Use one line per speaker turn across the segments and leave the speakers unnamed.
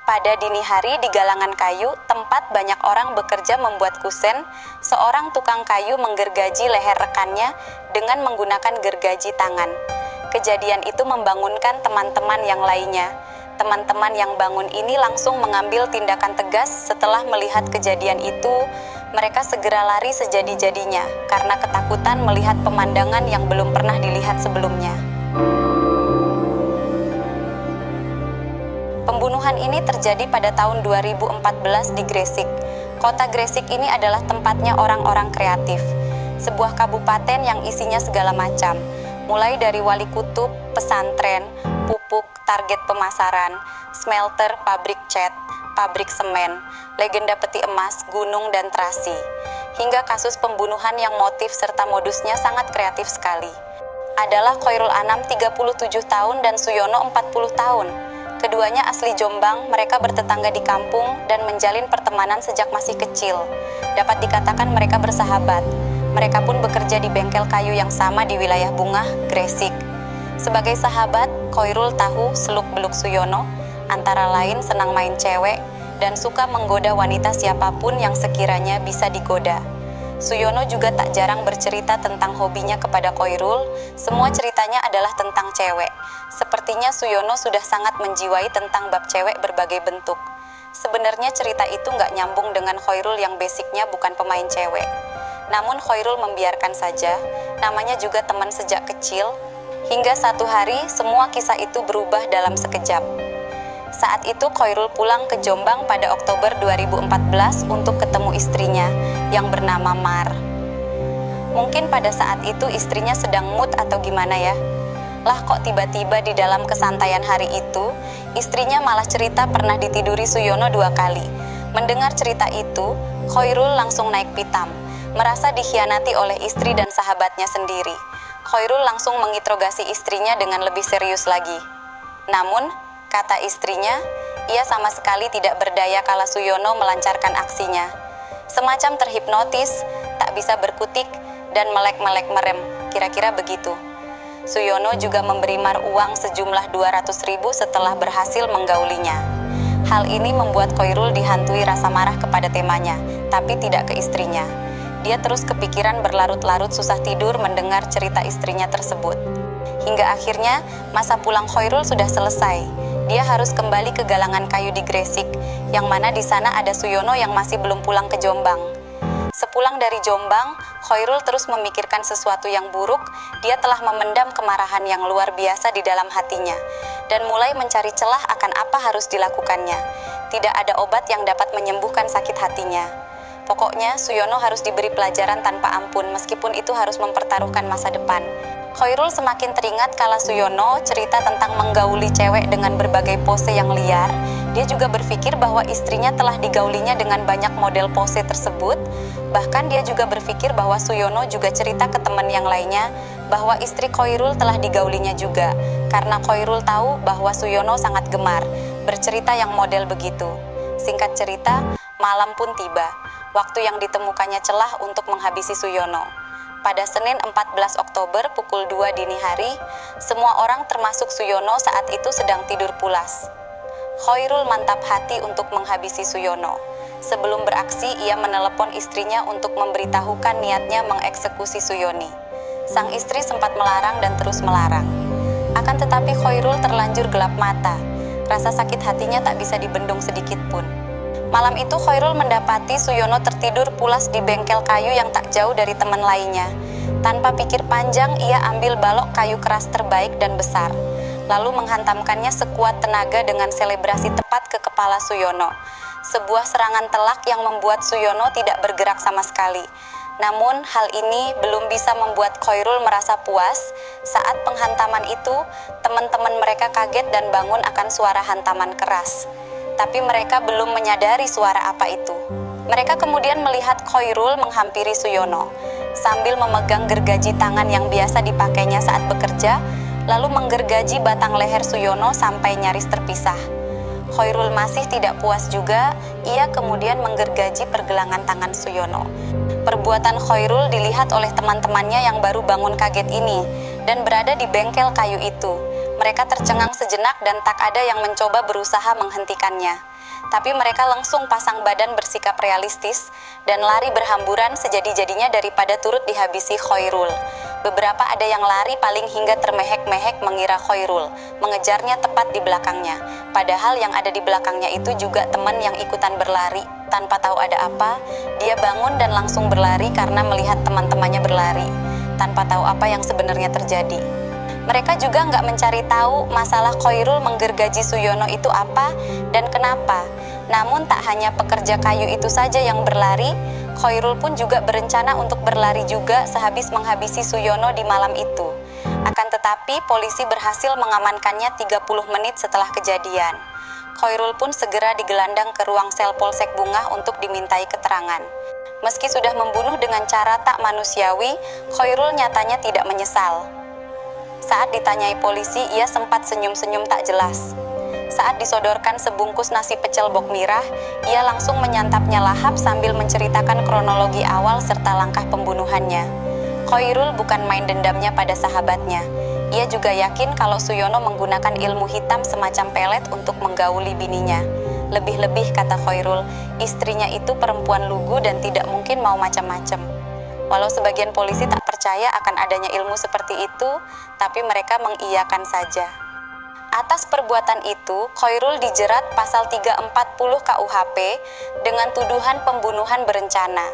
Pada dini hari di galangan kayu, tempat banyak orang bekerja membuat kusen, seorang tukang kayu menggergaji leher rekannya dengan menggunakan gergaji tangan. Kejadian itu membangunkan teman-teman yang lainnya. Teman-teman yang bangun ini langsung mengambil tindakan tegas setelah melihat kejadian itu. Mereka segera lari sejadi-jadinya karena ketakutan melihat pemandangan yang belum pernah dilihat sebelumnya. Pembunuhan ini terjadi pada tahun 2014 di Gresik. Kota Gresik ini adalah tempatnya orang-orang kreatif. Sebuah kabupaten yang isinya segala macam, mulai dari wali kutub, pesantren, pupuk, target pemasaran, smelter, pabrik cat, pabrik semen, legenda peti emas, gunung, dan terasi. Hingga kasus pembunuhan yang motif serta modusnya sangat kreatif sekali. Adalah Khairul Anam 37 tahun dan Suyono 40 tahun. Keduanya asli Jombang, mereka bertetangga di kampung dan menjalin pertemanan sejak masih kecil. Dapat dikatakan mereka bersahabat. Mereka pun bekerja di bengkel kayu yang sama di wilayah Bungah, Gresik. Sebagai sahabat, Khairul tahu seluk-beluk Suyono, antara lain senang main cewek dan suka menggoda wanita siapapun yang sekiranya bisa digoda. Suyono juga tak jarang bercerita tentang hobinya kepada Khairul. Semua ceritanya adalah tentang cewek. Sepertinya Suyono sudah sangat menjiwai tentang bab cewek berbagai bentuk. Sebenarnya cerita itu nggak nyambung dengan Khairul yang basicnya bukan pemain cewek. Namun Khairul membiarkan saja, namanya juga teman sejak kecil. Hingga satu hari, semua kisah itu berubah dalam sekejap. Saat itu Khairul pulang ke Jombang pada Oktober 2014 untuk ketemu istrinya yang bernama Mar. Mungkin pada saat itu istrinya sedang mood atau gimana ya. Lah kok tiba-tiba di dalam kesantaian hari itu, istrinya malah cerita pernah ditiduri Suyono 2 kali. Mendengar cerita itu, Khairul langsung naik pitam, merasa dikhianati oleh istri dan sahabatnya sendiri. Khairul langsung menginterogasi istrinya dengan lebih serius lagi. Namun, kata istrinya, ia sama sekali tidak berdaya kala Suyono melancarkan aksinya. Semacam terhipnotis, tak bisa berkutik, dan melek-melek merem, kira-kira begitu. Suyono juga memberi Mar uang sejumlah 200.000 setelah berhasil menggaulinya. Hal ini membuat Khairul dihantui rasa marah kepada temanya, tapi tidak ke istrinya. Dia terus kepikiran berlarut-larut susah tidur mendengar cerita istrinya tersebut. Hingga akhirnya, masa pulang Khairul sudah selesai. Dia harus kembali ke galangan kayu di Gresik, yang mana di sana ada Suyono yang masih belum pulang ke Jombang. Sepulang dari Jombang, Khairul terus memikirkan sesuatu yang buruk. Dia telah memendam kemarahan yang luar biasa di dalam hatinya, dan mulai mencari celah akan apa harus dilakukannya. Tidak ada obat yang dapat menyembuhkan sakit hatinya. Pokoknya, Suyono harus diberi pelajaran tanpa ampun, meskipun itu harus mempertaruhkan masa depan. Khairul semakin teringat kala Suyono cerita tentang menggauli cewek dengan berbagai pose yang liar. Dia juga berpikir bahwa istrinya telah digaulinya dengan banyak model pose tersebut. Bahkan dia juga berpikir bahwa Suyono juga cerita ke teman yang lainnya bahwa istri Khairul telah digaulinya juga. Karena Khairul tahu bahwa Suyono sangat gemar bercerita yang model begitu. Singkat cerita, malam pun tiba. Waktu yang ditemukannya celah untuk menghabisi Suyono. Pada Senin 14 Oktober pukul 2 dini hari, semua orang termasuk Suyono saat itu sedang tidur pulas. Khairul mantap hati untuk menghabisi Suyono. Sebelum beraksi, ia menelepon istrinya untuk memberitahukan niatnya mengeksekusi Suyoni. Sang istri sempat melarang dan terus melarang. Akan tetapi Khairul terlanjur gelap mata. Rasa sakit hatinya tak bisa dibendung sedikit pun. Malam itu Khairul mendapati Suyono tertidur pulas di bengkel kayu yang tak jauh dari teman lainnya. Tanpa pikir panjang, ia ambil balok kayu keras terbaik dan besar, lalu menghantamkannya sekuat tenaga dengan selebrasi tepat ke kepala Suyono. Sebuah serangan telak yang membuat Suyono tidak bergerak sama sekali. Namun, hal ini belum bisa membuat Khairul merasa puas. Saat penghantaman itu, teman-teman mereka kaget dan bangun akan suara hantaman keras. Tapi mereka belum menyadari suara apa itu. Mereka kemudian melihat Khairul menghampiri Suyono, sambil memegang gergaji tangan yang biasa dipakainya saat bekerja, lalu menggergaji batang leher Suyono sampai nyaris terpisah. Khairul masih tidak puas juga, ia kemudian menggergaji pergelangan tangan Suyono. Perbuatan Khairul dilihat oleh teman-temannya yang baru bangun kaget ini, dan berada di bengkel kayu itu. Mereka tercengang sejenak dan tak ada yang mencoba berusaha menghentikannya. tapi mereka langsung pasang badan bersikap realistis dan lari berhamburan sejadi-jadinya daripada turut dihabisi Khairul. Beberapa ada yang lari paling hingga termehek-mehek mengira Khairul mengejarnya tepat di belakangnya. Padahal yang ada di belakangnya itu juga teman yang ikutan berlari. Tanpa tahu ada apa, dia bangun dan langsung berlari karena melihat teman-temannya berlari, tanpa tahu apa yang sebenarnya terjadi. Mereka juga nggak mencari tahu masalah Khairul menggergaji Suyono itu apa dan kenapa. Namun tak hanya pekerja kayu itu saja yang berlari, Khairul pun juga berencana untuk berlari juga sehabis menghabisi Suyono di malam itu. Akan tetapi polisi berhasil mengamankannya 30 menit setelah kejadian. Khairul pun segera digelandang ke ruang sel Polsek Bungah untuk dimintai keterangan. Meski sudah membunuh dengan cara tak manusiawi, Khairul nyatanya tidak menyesal. Saat ditanyai polisi, ia sempat senyum-senyum tak jelas. Saat disodorkan sebungkus nasi pecel bok mirah, ia langsung menyantapnya lahap sambil menceritakan kronologi awal serta langkah pembunuhannya. Khairul bukan main dendamnya pada sahabatnya. Ia juga yakin kalau Suyono menggunakan ilmu hitam semacam pelet untuk menggauli bininya. Lebih-lebih, kata Khairul, istrinya itu perempuan lugu dan tidak mungkin mau macam-macam. Walau sebagian polisi tak percaya akan adanya ilmu seperti itu, tapi mereka mengiyakan saja. Atas perbuatan itu, Khairul dijerat pasal 340 KUHP dengan tuduhan pembunuhan berencana.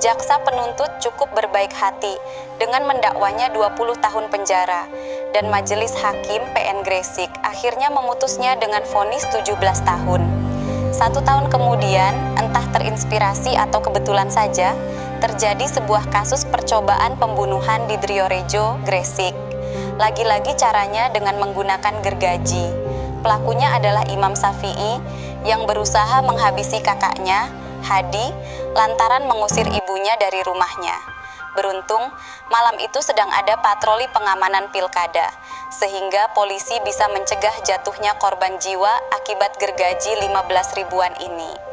Jaksa penuntut cukup berbaik hati dengan mendakwanya 20 tahun penjara, dan Majelis Hakim PN Gresik akhirnya memutusnya dengan vonis 17 tahun. 1 tahun kemudian, entah terinspirasi atau kebetulan saja, terjadi sebuah kasus percobaan pembunuhan di Driorejo, Gresik. Lagi-lagi caranya dengan menggunakan gergaji. Pelakunya adalah Imam Syafi'i yang berusaha menghabisi kakaknya, Hadi, lantaran mengusir ibunya dari rumahnya. Beruntung, malam itu sedang ada patroli pengamanan pilkada, sehingga polisi bisa mencegah jatuhnya korban jiwa akibat gergaji 15 ribuan ini.